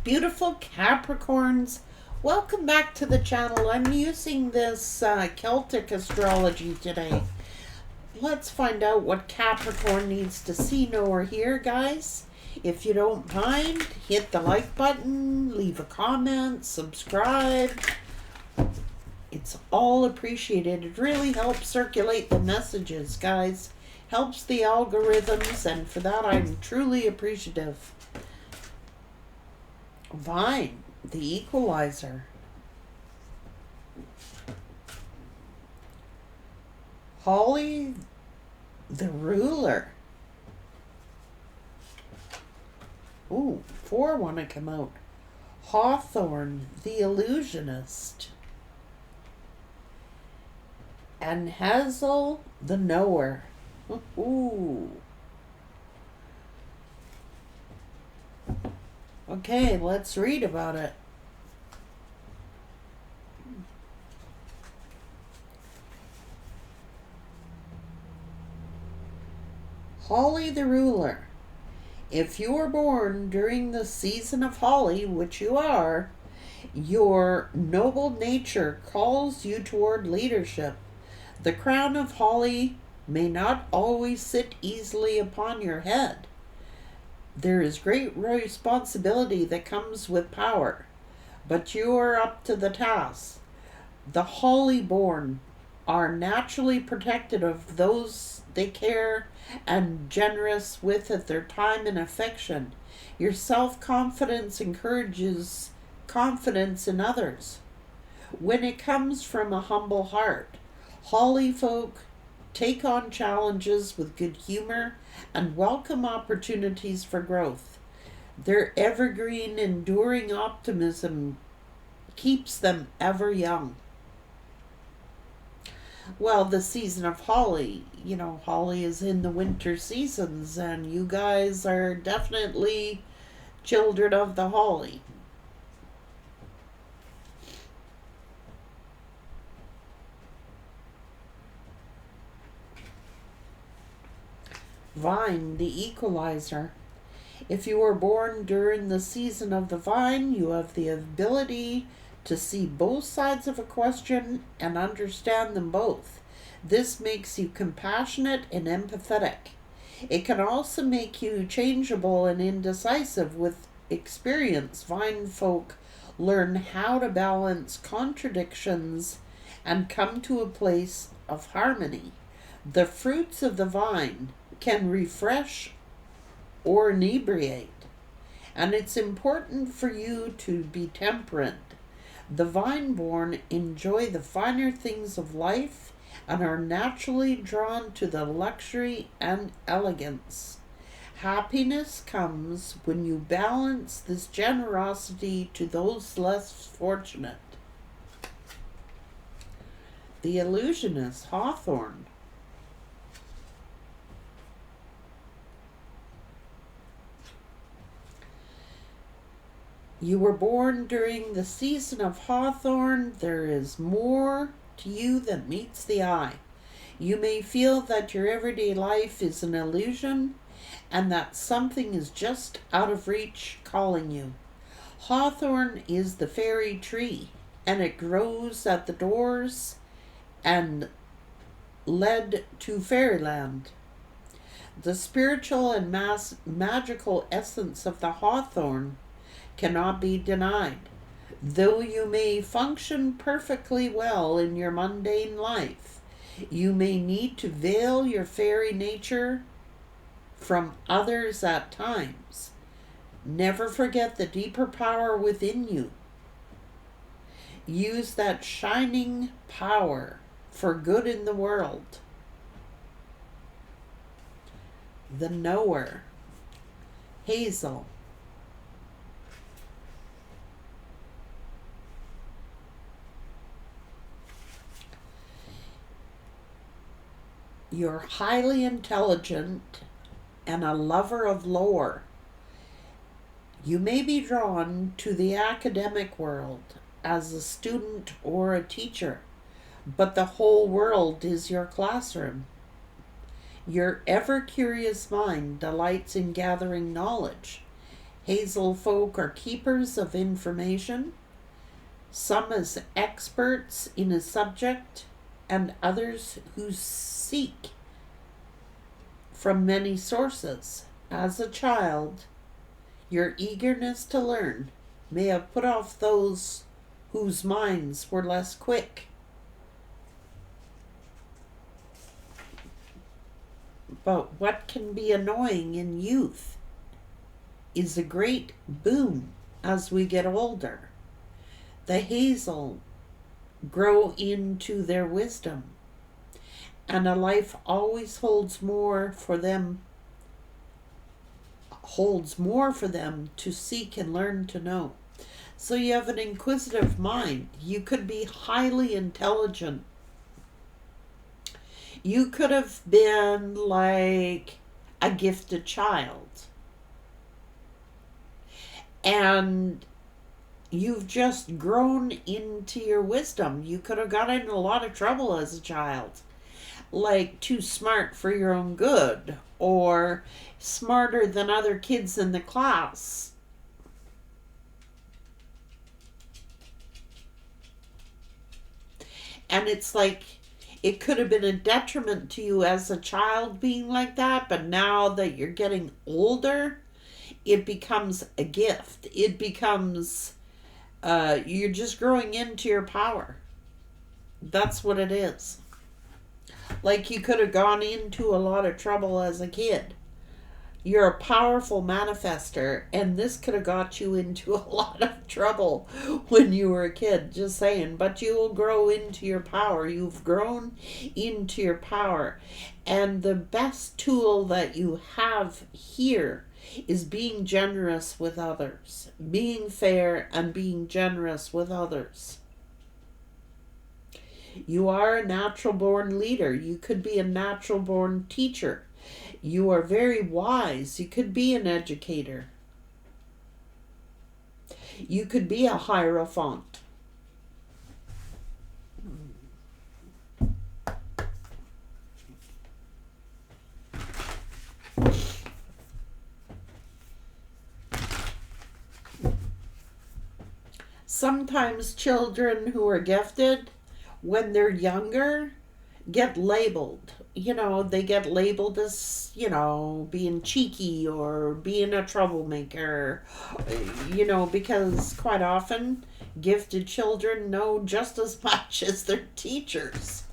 Beautiful Capricorns, welcome back to the channel. I'm using this Celtic astrology today. Let's find out what Capricorn needs to see, know, or hear, guys. If you don't mind, hit the like button, leave a comment, subscribe. It's all appreciated. It really helps circulate the messages, guys. Helps the algorithms, and for that I'm truly appreciative. Vine, the equalizer. Holly, the ruler. Ooh, 4 want to come out. Hawthorne, the illusionist. And Hazel, the knower. Ooh. Okay, let's read about it. Holly the ruler. If you were born during the season of Holly, which you are, your noble nature calls you toward leadership. The crown of Holly may not always sit easily upon your head. There is great responsibility that comes with power, but you are up to the task. The Holly born are naturally protective of those they care and generous with at their time and affection. Your self-confidence encourages confidence in others. When it comes from a humble heart, Holly folk take on challenges with good humor and welcome opportunities for growth. Their evergreen, enduring optimism keeps them ever young. Well, the season of Holly, Holly is in the winter seasons, and you guys are definitely children of the Holly. Vine, the equalizer. If you were born during the season of the vine, you have the ability to see both sides of a question and understand them both. This makes you compassionate and empathetic. It can also make you changeable and indecisive. With experience, vine folk learn how to balance contradictions and come to a place of harmony. The fruits of the vine can refresh or inebriate, and it's important for you to be temperate. The vine-born enjoy the finer things of life and are naturally drawn to the luxury and elegance. Happiness comes when you balance this generosity to those less fortunate. The illusionist, Hawthorne. You were born during the season of Hawthorne. There is more to you than meets the eye. You may feel that your everyday life is an illusion and that something is just out of reach calling you. Hawthorne is the fairy tree, and it grows at the doors and led to fairyland. The spiritual and magical essence of the hawthorn cannot be denied. Though you may function perfectly well in your mundane life, you may need to veil your fairy nature from others at times. Never forget the deeper power within you. Use that shining power for good in the world. The knower, Hazel. You're highly intelligent and a lover of lore. You may be drawn to the academic world as a student or a teacher, but the whole world is your classroom. Your ever-curious mind delights in gathering knowledge. Hazel folk are keepers of information, some as experts in a subject, and others who seek from many sources. As a child, your eagerness to learn may have put off those whose minds were less quick. But what can be annoying in youth is a great boon as we get older. The hazel grow into their wisdom, and a life always holds more for them to seek and learn to know. So you have an inquisitive mind. You could be highly intelligent. You could have been like a gifted child. And you've just grown into your wisdom. You could have got in a lot of trouble as a child. Like too smart for your own good, or smarter than other kids in the class. And it's like, it could have been a detriment to you as a child being like that, but now that you're getting older, it becomes a gift. It becomes, you're just growing into your power. That's what it is. Like you could have gone into a lot of trouble as a kid. You're a powerful manifester, and this could have got you into a lot of trouble when you were a kid, just saying. But you will grow into your power. You've grown into your power. And the best tool that you have here is being generous with others, being fair and being generous with others. You are a natural born leader. You could be a natural born teacher. You are very wise. You could be an educator. You could be a hierophant. Sometimes children who are gifted, when they're younger, get labeled. They get labeled as, being cheeky or being a troublemaker, because quite often gifted children know just as much as their teachers.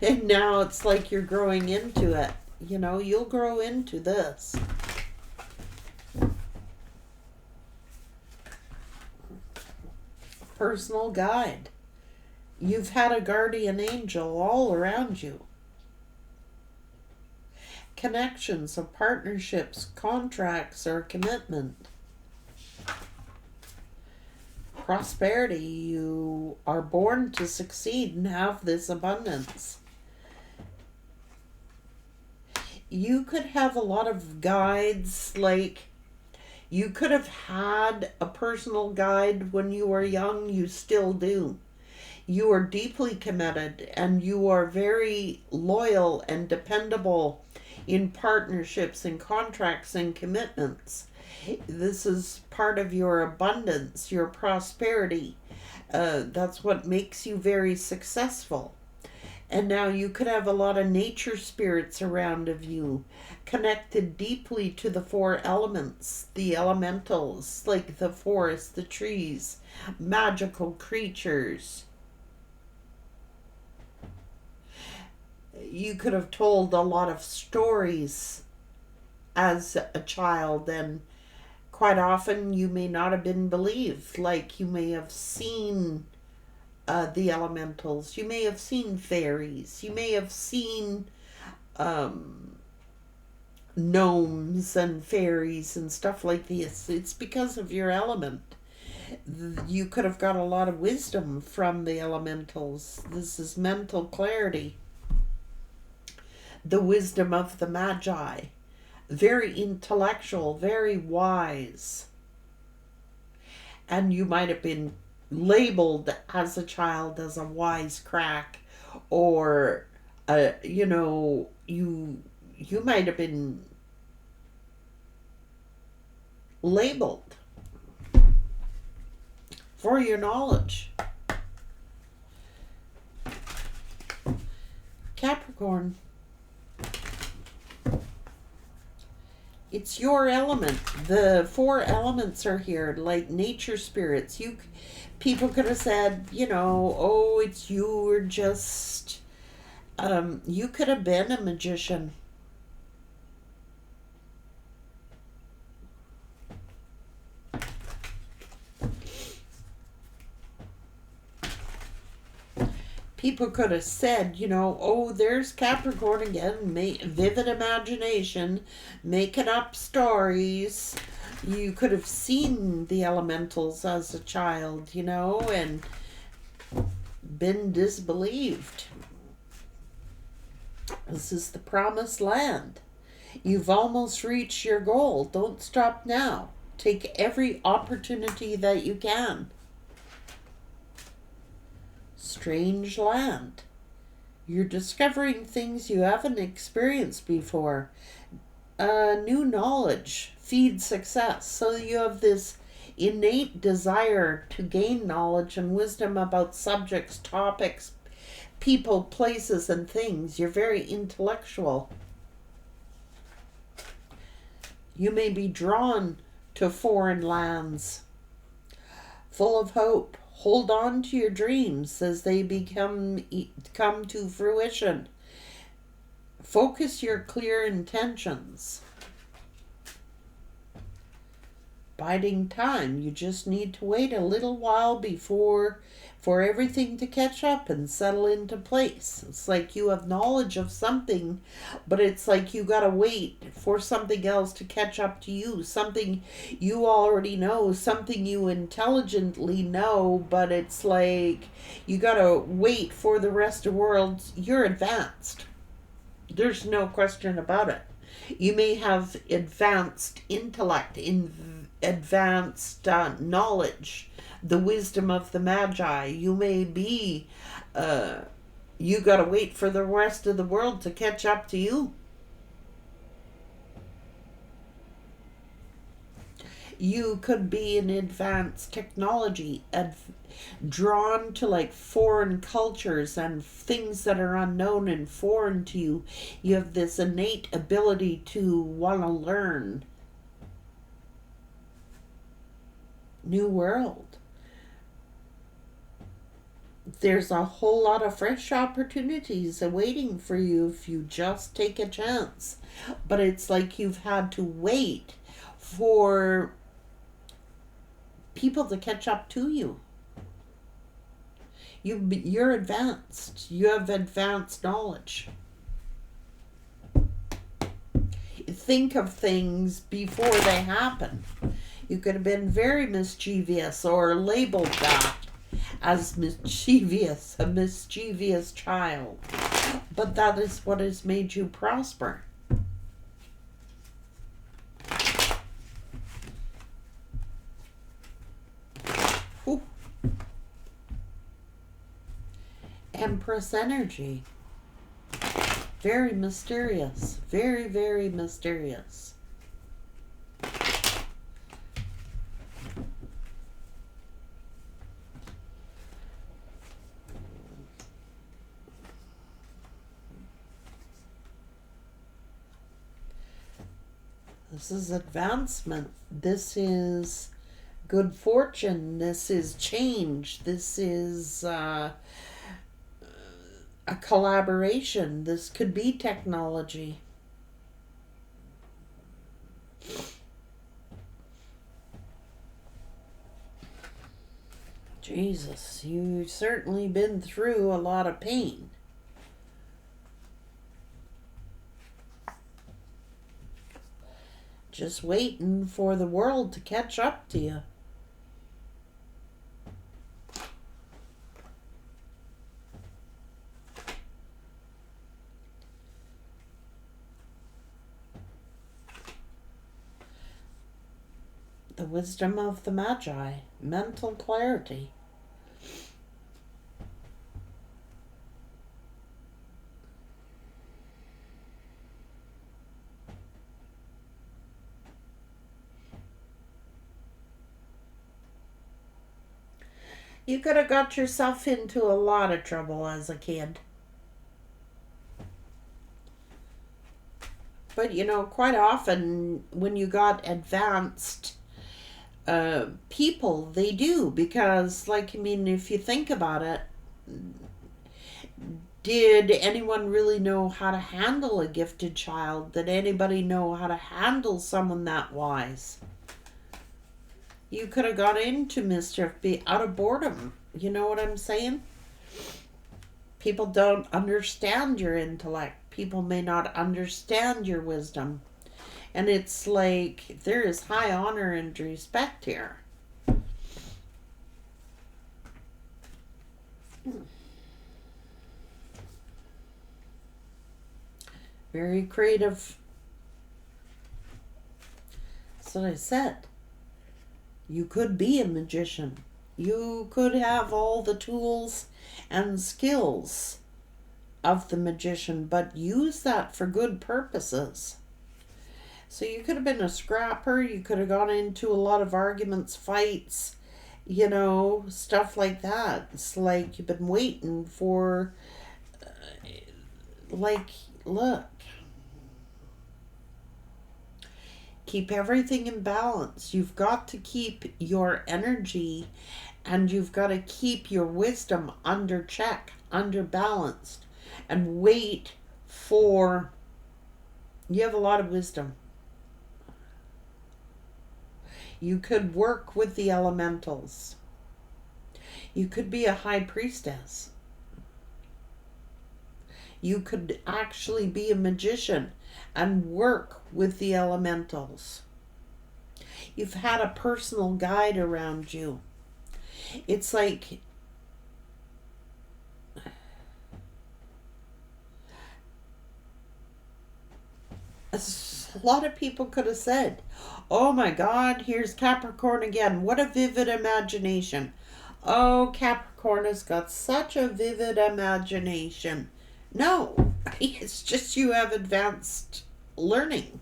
And now it's like you're growing into it. You'll grow into this. Personal guide. You've had a guardian angel all around you. Connections of partnerships, contracts, or commitment. Prosperity. You are born to succeed and have this abundance. You could have a lot of guides, like you could have had a personal guide when you were young. You still do. You are deeply committed, and you are very loyal and dependable in partnerships and contracts and commitments. This is part of your abundance, your prosperity. That's what makes you very successful. And now you could have a lot of nature spirits around of you, connected deeply to the four elements, the elementals, like the forest, the trees, magical creatures. You could have told a lot of stories as a child, and quite often you may not have been believed. Like you may have seen the elementals, you may have seen fairies, you may have seen gnomes and fairies and stuff like this. It's because of your element. You could have got a lot of wisdom from the elementals. This is mental clarity. The wisdom of the Magi. Very intellectual, very wise. And you might have been labeled as a child as a wise crack, or you might have been labeled for your knowledge. Capricorn, it's your element. The four elements are here, like nature spirits. People could have said, oh, it's you, or just, you could have been a magician. People could have said, oh, there's Capricorn again, vivid imagination, making up stories. You could have seen the elementals as a child, and been disbelieved. This is the promised land. You've almost reached your goal. Don't stop now. Take every opportunity that you can. Strange land. You're discovering things you haven't experienced before. New knowledge feeds success. So you have this innate desire to gain knowledge and wisdom about subjects, topics, people, places, and things. You're very intellectual. You may be drawn to foreign lands, full of hope. Hold on to your dreams as they come to fruition. Focus your clear intentions. Biding time. You just need to wait a little while for everything to catch up and settle into place. It's like you have knowledge of something, but it's like you gotta wait for something else to catch up to you. Something you already know, something you intelligently know, but it's like you gotta wait for the rest of the world. You're advanced. There's no question about it. You may have advanced intellect, advanced knowledge, the wisdom of the Magi. You may be, you gotta wait for the rest of the world to catch up to you. You could be in advanced technology, drawn to like foreign cultures and things that are unknown and foreign to you. You have this innate ability to want to learn. New world. There's a whole lot of fresh opportunities awaiting for you if you just take a chance. But it's like you've had to wait for people to catch up to you. You're advanced. You have advanced knowledge. Think of things before they happen. You could have been very mischievous or labeled that as mischievous, a mischievous child. But that is what has made you prosper. Whew. Empress energy. Very mysterious. Very, very mysterious. This is advancement. This is good fortune. This is change. This is a collaboration. This could be technology. Jesus, you've certainly been through a lot of pain. Just waiting for the world to catch up to you. The wisdom of the Magi, mental clarity. You could have got yourself into a lot of trouble as a kid. But quite often when you got advanced people, they do, because, like, I mean, if you think about it, did anyone really know how to handle a gifted child? Did anybody know how to handle someone that wise? You could have got into mischief out of boredom. You know what I'm saying? People don't understand your intellect. People may not understand your wisdom. And it's like there is high honor and respect here. Very creative. That's what I said. You could be a magician. You could have all the tools and skills of the magician, but use that for good purposes. So you could have been a scrapper. You could have gone into a lot of arguments, fights, stuff like that. It's like you've been waiting for, look. Keep everything in balance. You've got to keep your energy, and you've got to keep your wisdom under check, under balanced, and wait for... You have a lot of wisdom. You could work with the elementals. You could be a high priestess. You could actually be a magician and work with the elementals. You've had a personal guide around you. It's like a lot of people could have said, oh my God, here's Capricorn again. What a vivid imagination. Oh, Capricorn has got such a vivid imagination. No, it's just you have advanced learning.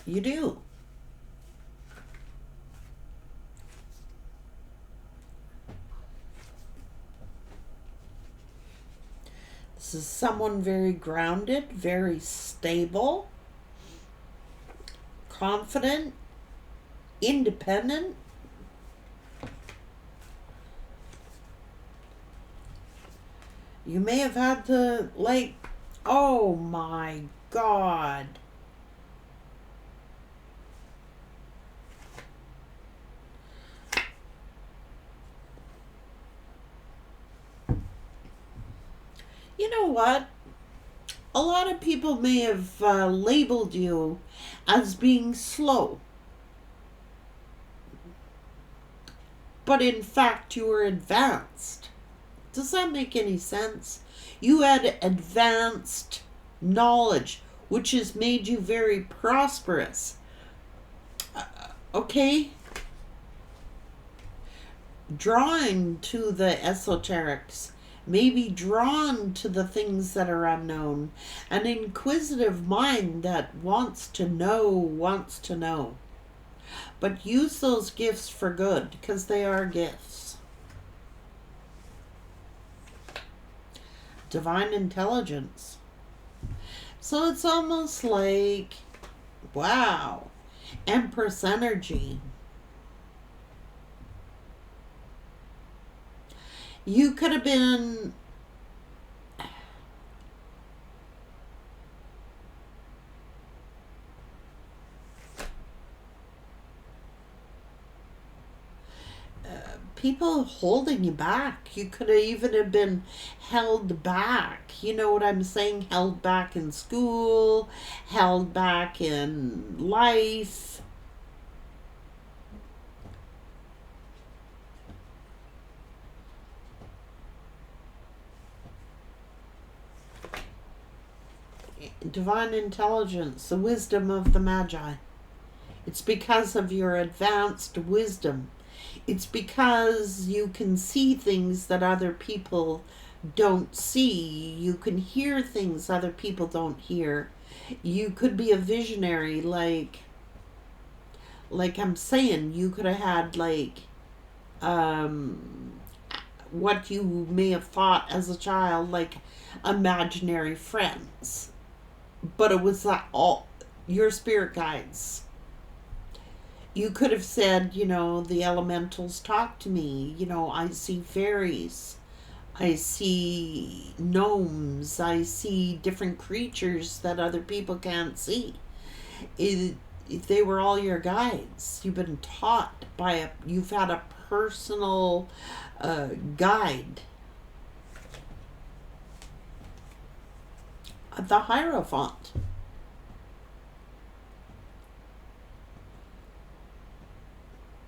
You do. This is someone very grounded, very stable, confident, independent. You may have had to, oh my God. You know what? A lot of people may have labeled you as being slow. But in fact, you were advanced. Does that make any sense? You had advanced knowledge, which has made you very prosperous. Okay? Drawing to the esoterics, maybe drawn to the things that are unknown. An inquisitive mind that wants to know. But use those gifts for good, because they are gifts. Divine intelligence. So it's almost like, wow, Empress energy. You could have been people holding you back. You could have even have been held back. You know what I'm saying? Held back in school, held back in life. Divine intelligence, the wisdom of the Magi. It's because of your advanced wisdom. It's because you can see things that other people don't see. You can hear things other people don't hear. You could be a visionary, like I'm saying, you could have had um, what you may have thought as a child, like imaginary friends. But it was that all your spirit guides. You could have said, the elementals talk to me. I see fairies. I see gnomes. I see different creatures that other people can't see. If they were all your guides, you've been taught you've had a personal guide. The Hierophant.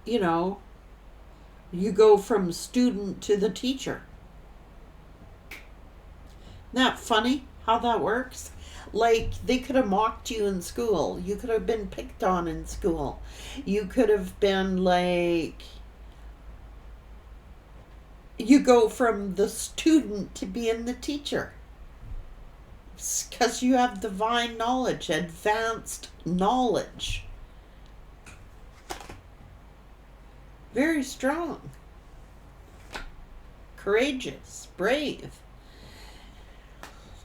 You go from student to the teacher. Isn't that funny how that works? Like, they could have mocked you in school. You could have been picked on in school. You could have been like, you go from the student to being the teacher. Because you have divine knowledge, advanced knowledge. Very strong. Courageous, brave.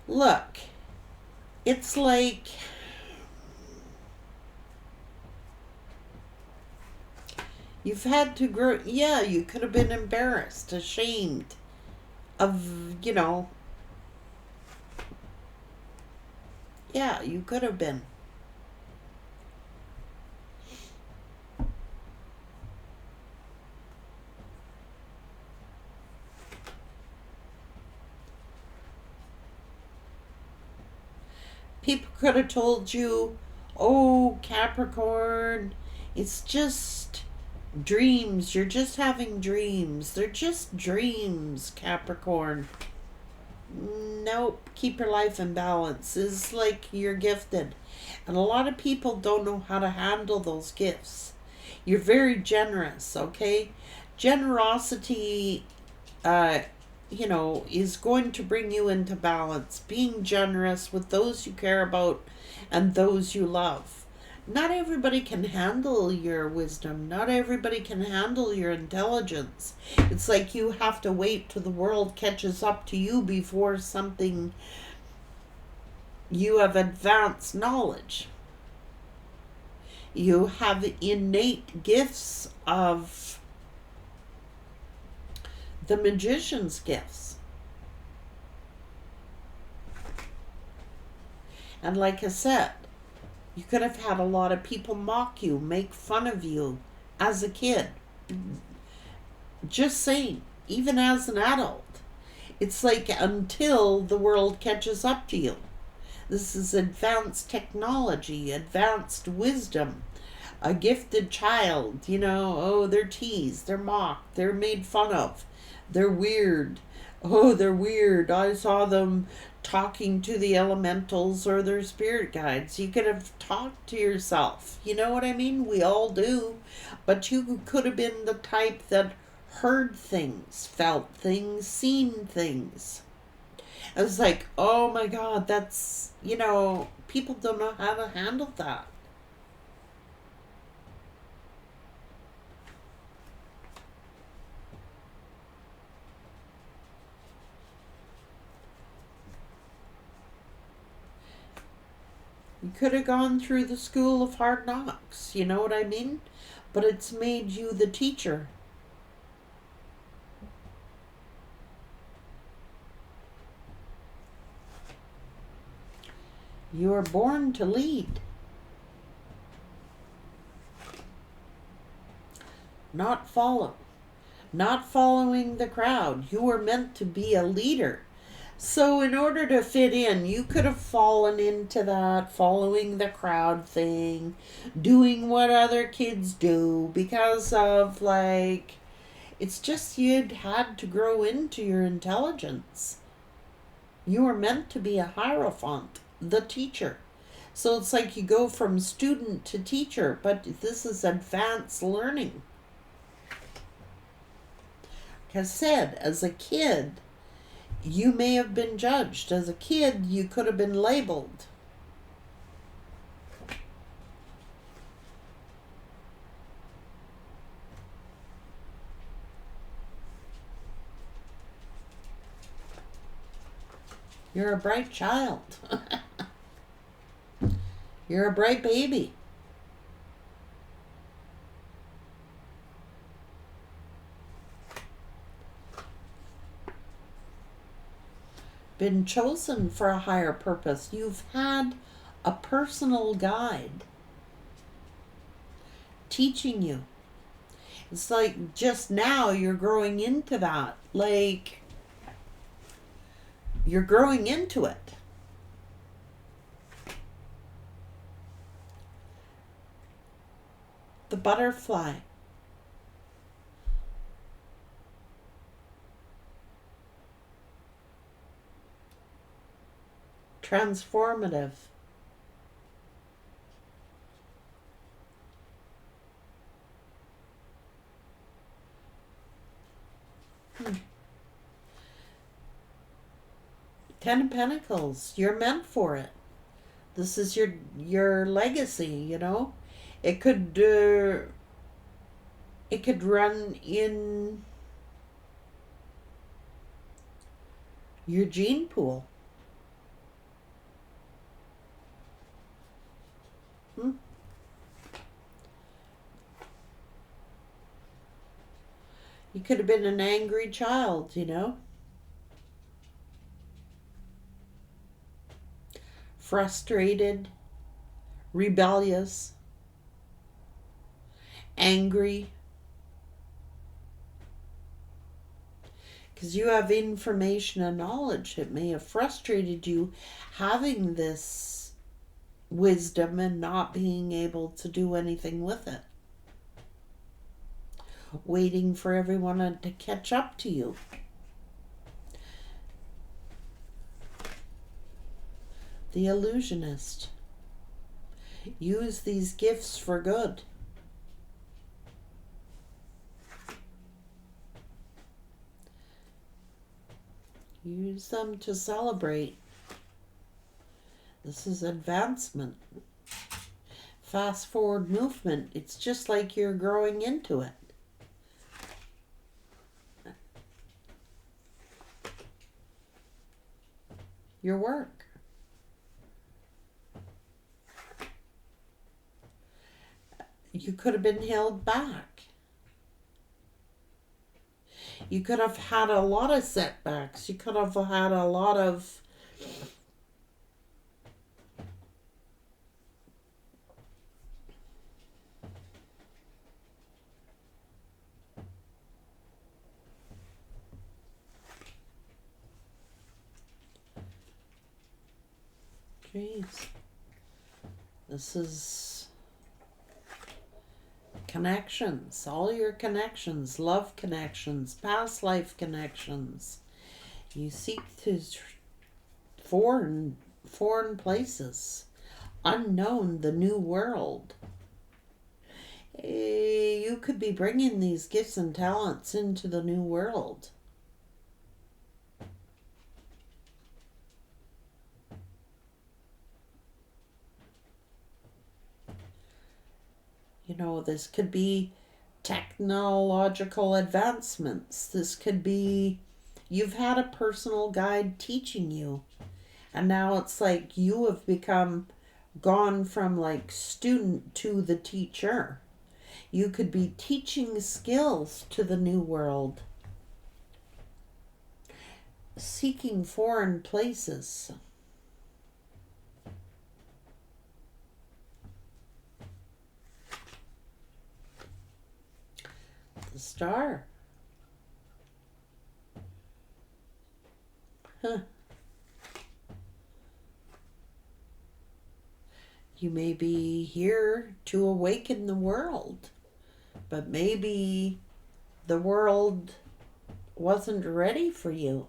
Look, it's like you've had to grow. Yeah, you could have been embarrassed, ashamed of, yeah, you could have been. People could have told you, oh, Capricorn, it's just dreams. You're just having dreams. They're just dreams, Capricorn. Nope. Keep your life in balance. It's like you're gifted. And a lot of people don't know how to handle those gifts. You're very generous, okay? Generosity, is going to bring you into balance. Being generous with those you care about and those you love. Not everybody can handle your wisdom. Not everybody can handle your intelligence. It's like you have to wait till the world catches up to you before you have advanced knowledge. You have innate gifts of the magician's gifts. And like I said, you could have had a lot of people mock you, make fun of you as a kid. Just saying, even as an adult. It's like until the world catches up to you. This is advanced technology, advanced wisdom. A gifted child, they're teased, they're mocked, they're made fun of. They're weird. Oh, they're weird. I saw them talking to the elementals or their spirit guides. You could have talked to yourself. You know what I mean? We all do. But you could have been the type that heard things, felt things, seen things. I was like, oh my God, that's, people don't know how to handle that. You could have gone through the school of hard knocks, you know what I mean? But it's made you the teacher. You are born to lead. Not follow. Not following the crowd. You were meant to be a leader. So in order to fit in, you could have fallen into that following the crowd thing, doing what other kids do because of it's just you'd had to grow into your intelligence. You were meant to be a hierophant, the teacher. So it's like you go from student to teacher, but this is advanced learning. Like I said, as a kid, you may have been judged. As a kid, you could have been labeled. You're a bright child. You're a bright baby. Been chosen for a higher purpose. You've had a personal guide teaching you. It's like just now you're growing into that. Like, you're growing into it. The butterfly. Transformative. Ten of Pentacles. You're meant for it. This is your legacy, you know. It could run in your gene pool. You could have been an angry child, you know. Frustrated, rebellious, angry. Because you have information and knowledge. It may have frustrated you having this wisdom and not being able to do anything with it. Waiting for everyone to catch up to you. The illusionist. Use these gifts for good. Use them to celebrate. This is advancement. Fast forward movement. It's just like you're growing into it. Your work. You could have been held back. You could have had a lot of setbacks. You could have had a lot of jeez. This is connections, all your connections, love connections, past life connections. You seek to foreign places, unknown, the new world. You could be bringing these gifts and talents into the new world. You know, this could be technological advancements. This could be you've had a personal guide teaching you. And now it's like you have gone from like student to the teacher. You could be teaching skills to the new world. Seeking foreign places. The star. Huh. You may be here to awaken the world, but maybe the world wasn't ready for you,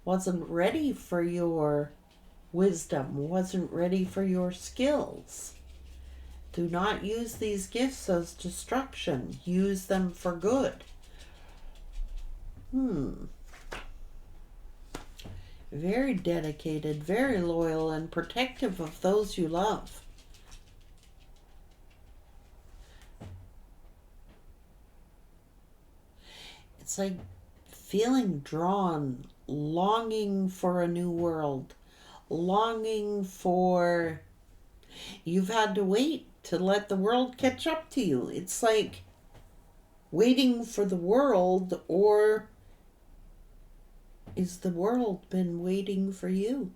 wasn't ready for your wisdom, wasn't ready for your skills. Do not use these gifts as destruction. Use them for good. Very dedicated, very loyal, and protective of those you love. It's like feeling drawn, longing for a new world, longing for... You've had to wait to let the world catch up to you. It's like waiting for the world, or is the world been waiting for you?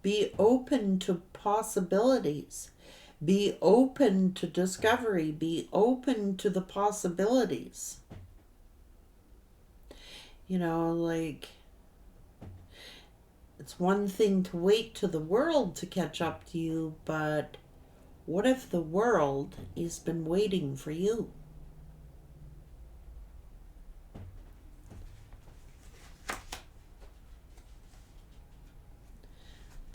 Be open to possibilities. Be open to discovery. Be open to the possibilities. You know, like, it's one thing to wait to the world to catch up to you, but what if the world has been waiting for you?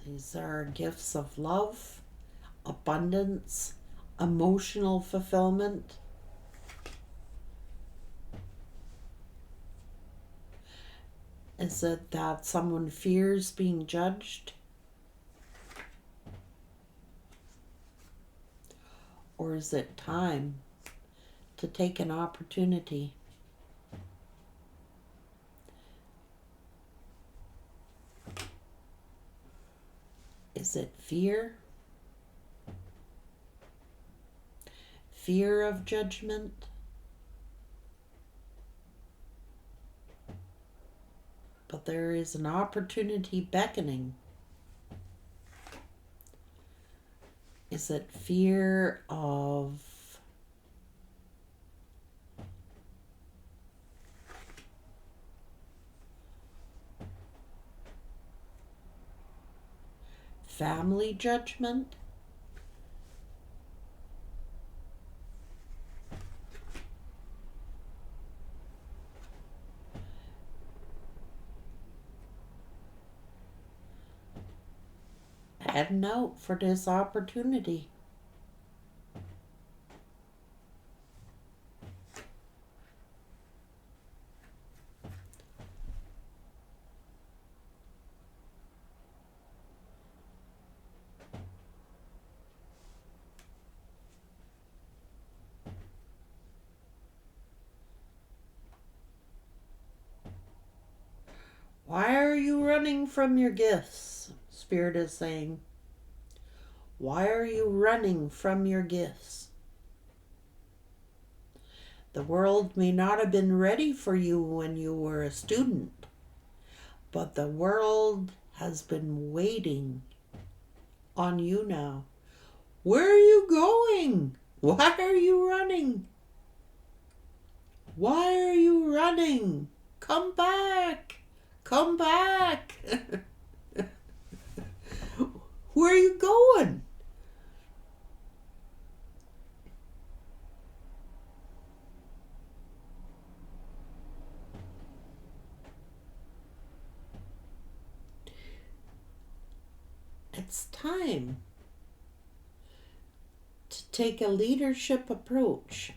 These are gifts of love, abundance, emotional fulfillment. Is it that someone fears being judged? Or is it time to take an opportunity? Is it fear? Fear of judgment? But there is an opportunity beckoning. Is it fear of family judgment? Heading out for this opportunity. Why are you running from your gifts? Spirit is saying. Why are you running from your gifts? The world may not have been ready for you when you were a student, but the world has been waiting on you now. Where are you going? Why are you running? Why are you running? Come back! Come back! Where are you going? It's time to take a leadership approach.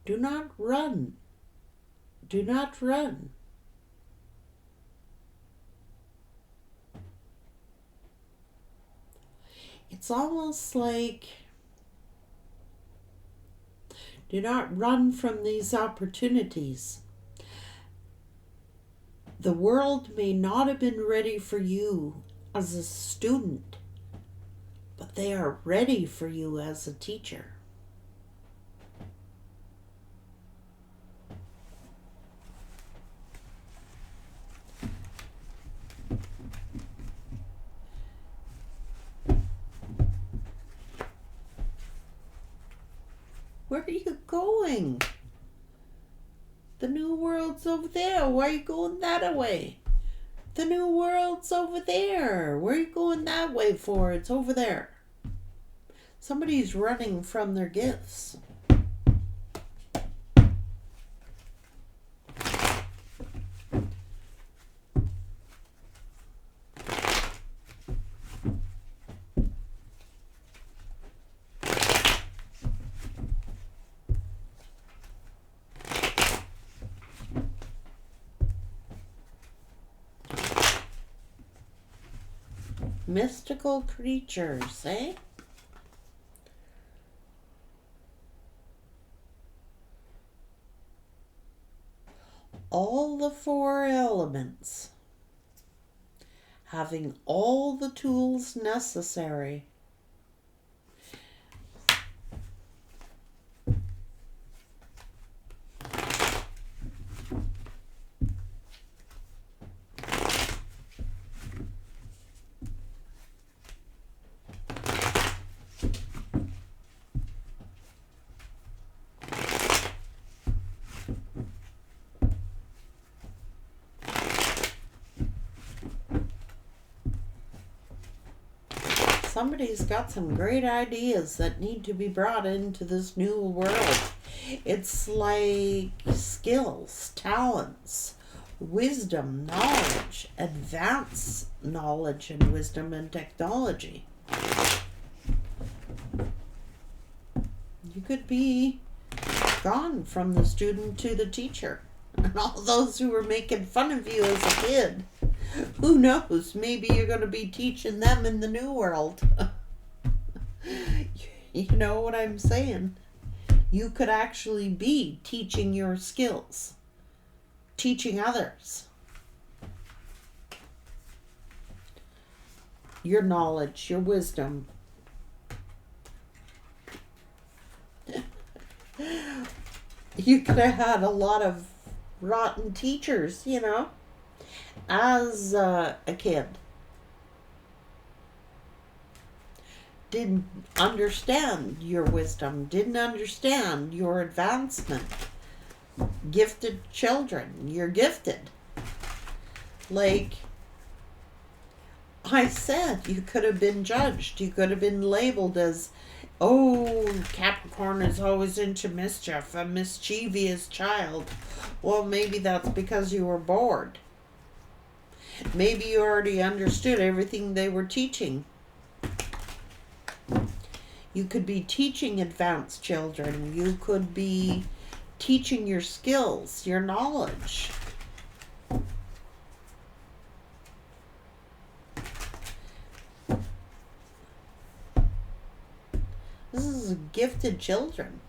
Do not run. Do not run. It's almost like, do not run from these opportunities. The world may not have been ready for you as a student, but they are ready for you as a teacher. Where are you going? The new world's over there. Why are you going that way? The new world's over there. Where are you going that way for? It's over there. Somebody's running from their gifts. Mystical creatures, eh? the four elements, having all the tools necessary. Somebody's got some great ideas that need to be brought into this new world. It's like skills, talents, wisdom, knowledge, advanced knowledge and wisdom and technology. You could be gone from the student to the teacher. And all those who were making fun of you as a kid, who knows, maybe you're going to be teaching them in the new world. You know what I'm saying? You could actually be teaching your skills, teaching others, your knowledge, your wisdom. You could have had a lot of rotten teachers, you know, as a kid. Didn't understand your wisdom, didn't understand your advancement. Gifted children, you're gifted. Like I said, you could have been judged, you could have been labeled as, oh, Capricorn is always into mischief, a mischievous child. Well, maybe that's because you were bored. Maybe you already understood everything they were teaching. You could be teaching advanced children. You could be teaching your skills, your knowledge. This is gifted children.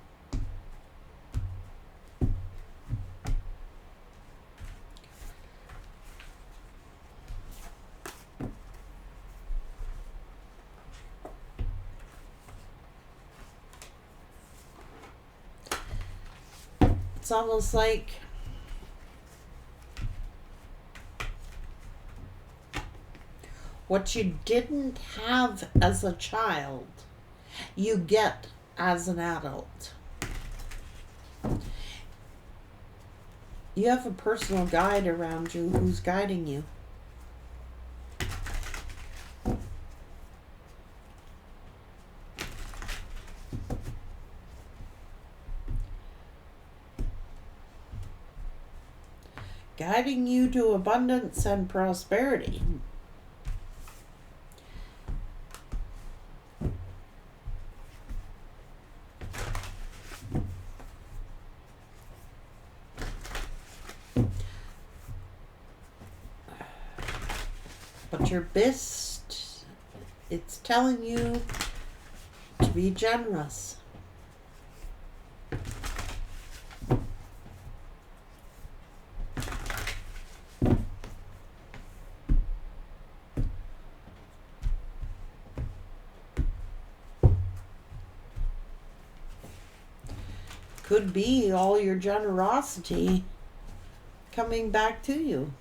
It's almost like what you didn't have as a child, you get as an adult. You have a personal guide around you who's guiding you. Guiding you to abundance and prosperity. But your best, it's telling you to be generous. Could be all your generosity coming back to you.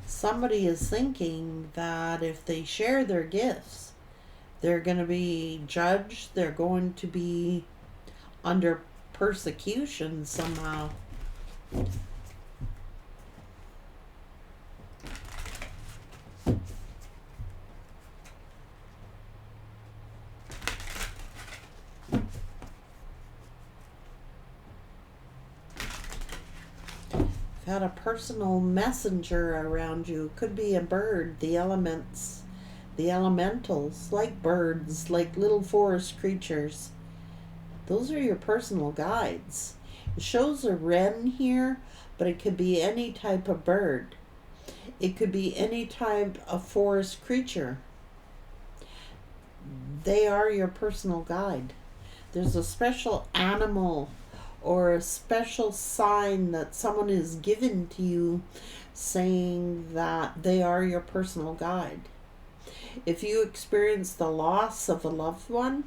Somebody is thinking that if they share their gifts, they're going to be judged, they're going to be under persecution somehow. Got a personal messenger around you. Could be a bird, the elements, the elementals, like birds, like little forest creatures. Those are your personal guides. It shows a wren here, but it could be any type of bird. It could be any type of forest creature. They are your personal guide. There's a special animal or a special sign that someone has given to you saying that they are your personal guide. If you experience the loss of a loved one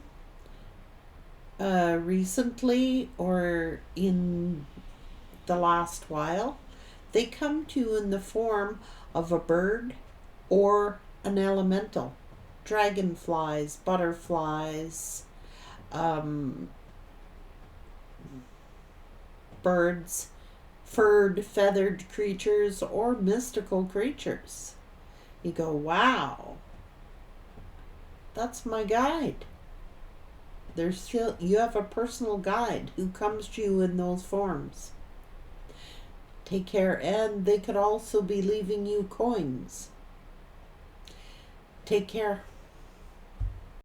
recently or in the last while, they come to you in the form of a bird or an elemental. Dragonflies, butterflies, birds, furred, feathered creatures, or mystical creatures. You go, wow, that's my guide. There's still, you have a personal guide who comes to you in those forms. Take care, and they could also be leaving you coins. Take care.